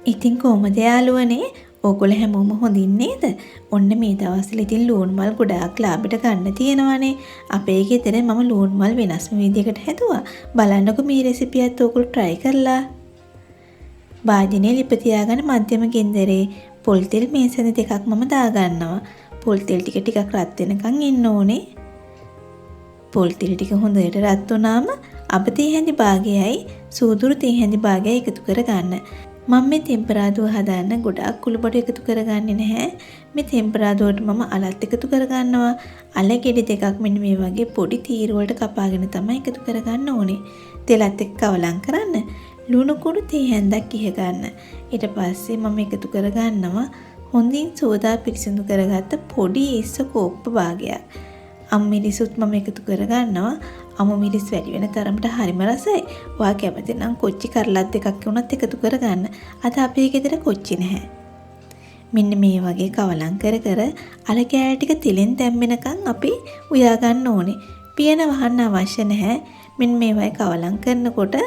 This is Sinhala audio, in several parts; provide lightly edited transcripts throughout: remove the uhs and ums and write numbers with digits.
ඉතින් කොහමද යාළුවනේ? ඕගොල්ලෝ හැමෝම හොඳින් නේද? ඔන්න මේ දවස්වල ඉතින් ලූණු මල් ගොඩාක් ලාභයට ගන්න තියෙනවානේ. අපේ ගෙදර මම ලූණු මල් වෙනස්ම විදිහකට හැදුවා. බලන්නකෝ මේ රෙසිපියත් ඕගොල්ලෝ try කරලා. භාජනයේ ලිප තියාගෙන මධ්‍යම ගින්දරේ පොල් තෙල් මේසෙන් දෙකක් මම දාගන්නවා. පොල් තෙල් ටිකක් රත් වෙනකන් ඉන්න ඕනේ. පොල් තෙල් ටික හොඳට රත් වුණාම අබ තේ හැඳි භාගයයි සූදුරු තේ හැඳි භාගයයි එකතු කරගන්න. මම මේ තෙම්පරාදුව හදාන්න ගොඩාක් කුළුබඩු එකතු කරගන්නේ නැහැ. මේ තෙම්පරාදුවට මම අලත් එකතු කරගන්නවා. අල ගෙඩි දෙකක් මෙන්න මේ වගේ පොඩි තීරු වලට කපාගෙන තමයි එකතු කරගන්න ඕනේ. තෙලත් එක්ක කවලම් කරන්න. ලුණු කුඩු තේ හැන්දක් ඉහ ගන්න. ඊට පස්සේ මම එකතු කරගන්නවා හොඳින් සෝදා පිරිසිදු කරගත්ත පොඩි ඉස්ස කෝප්ප භාගයක්. අම්මිරිසුත් මම එකතු කරගන්නවා. අමු මිරිස් වැඩි වෙන තරමට හරිම රසයි. ඔයා කැමති නම් කොච්චි කරලත් දෙකක් වුණත් එකතු කරගන්න. අද අපේ ගෙදර කොච්චි නැහැ. මෙන්න මේ වගේ කවලම් කර කර අල කෑලි ටික තෙලෙන් තැම්බෙනකන් අපි උයා ගන්න ඕනේ. පියන වහන්න අවශ්‍ය නැහැ. මෙන්න මේ වගේ කවලම් කරනකොට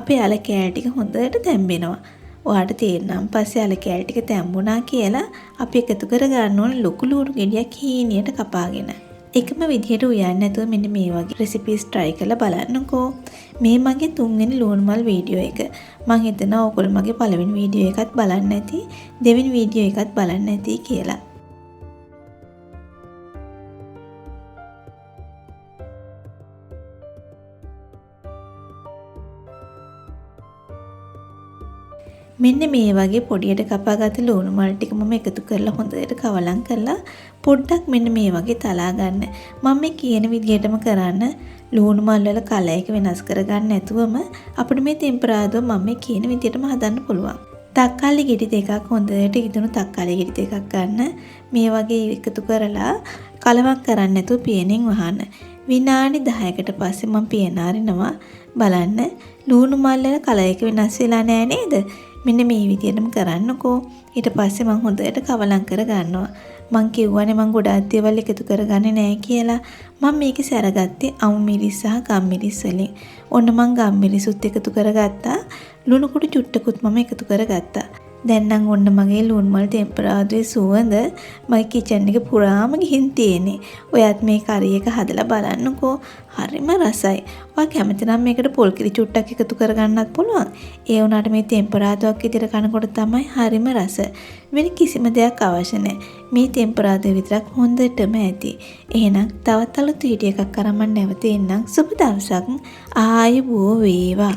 අපේ අල කෑලි ටික හොඳට තැම්බෙනවා. ඔයාට තේරෙනම් පස්සේ අල කෑලි ටික තැම්බුණා කියලා අපි එකතු කරගන්න ඕනේ ලොකු ලූණු ගෙඩියක් හීනියට කපාගෙන. එකම විදිහට උයන්නේ නැතුව මෙන්න මේ වගේ රෙසිපීස් try කරලා බලන්නකෝ. මේ මගේ තුන්වෙනි ලූණු මල් වීඩියෝ එක. මම හිතනවා ඔයගොල්ලෝ මගේ පළවෙනි වීඩියෝ එකත් බලන්න නැති, දෙවෙනි වීඩියෝ එකත් බලන්න නැති කියලා. මෙන්න මේ වගේ පොඩියට කපාගත්ත ලූණු මල් ටික මම එකතු කරලා හොඳට කවලම් කරලා පොඩ්ඩක් මෙන්න මේ වගේ තලා ගන්න. මම මේ කියන විදිහටම කරන්න ලූණු මල් වල කලර් එක වෙනස් කරගන්න නැතුවම අපිට මේ ටෙම්පරාදුව මම මේ කියන විදිහටම හදන්න පුළුවන්. තක්කාලි ගෙඩි දෙකක් හොඳට ඉදුණු තක්කාලි ගෙඩි දෙකක් ගන්න. මේ වගේ එකතු කරලා කලවක් කරන්නේ නැතුව පියනෙන් වහන්න. විනාඩි 10කට පස්සේ මම පියන අරිනවා. බලන්න ලූණු මල් වල කලර් එක වෙනස් වෙලා නැහැ නේද? මෙන්න මේ විදිහටම කරන්නකෝ. ඊට පස්සේ මම හොඳට කවලම් කර ගන්නවා. මං කිව්වනේ මං ගොඩාක් දේවල් එකතු කරගන්නේ නැහැ කියලා. මම මේකේ සැරගත්තේ අමු මිරිස් සහ ගම් මිරිස් වලින්. ඔන්න මං ගම් මිරිසුත් එකතු කරගත්තා. ලුණු කුඩු චුට්ටකුත් මම එකතු කරගත්තා. දැන් නම් ඔන්න මගේ ලූණු මල් ටෙම්පරාදුවේ සුවඳ මගේ කිචන් එක පුරාම ගිහින් තියෙන්නේ. ඔයත් මේ කරි එක හදලා බලන්නකෝ. හරිම රසයි. ඔයා කැමති නම් මේකට පොල් කිරි චුට්ටක් එකතු කරගන්නත් පුළුවන්. ඒ වුණාට මේ ටෙම්පරාදුවක් විදිහට කනකොට තමයි හරිම රස. වෙන කිසිම දෙයක් අවශ්‍ය නැහැ. මේ ටෙම්පරාදුව විතරක් හොඳටම ඇති. එහෙනම් තවත් අලුත් වීඩියෝ එකක් අරන් මම නැවත එන්නම්. සුබ දවසක්. ආයුබෝ වේවා.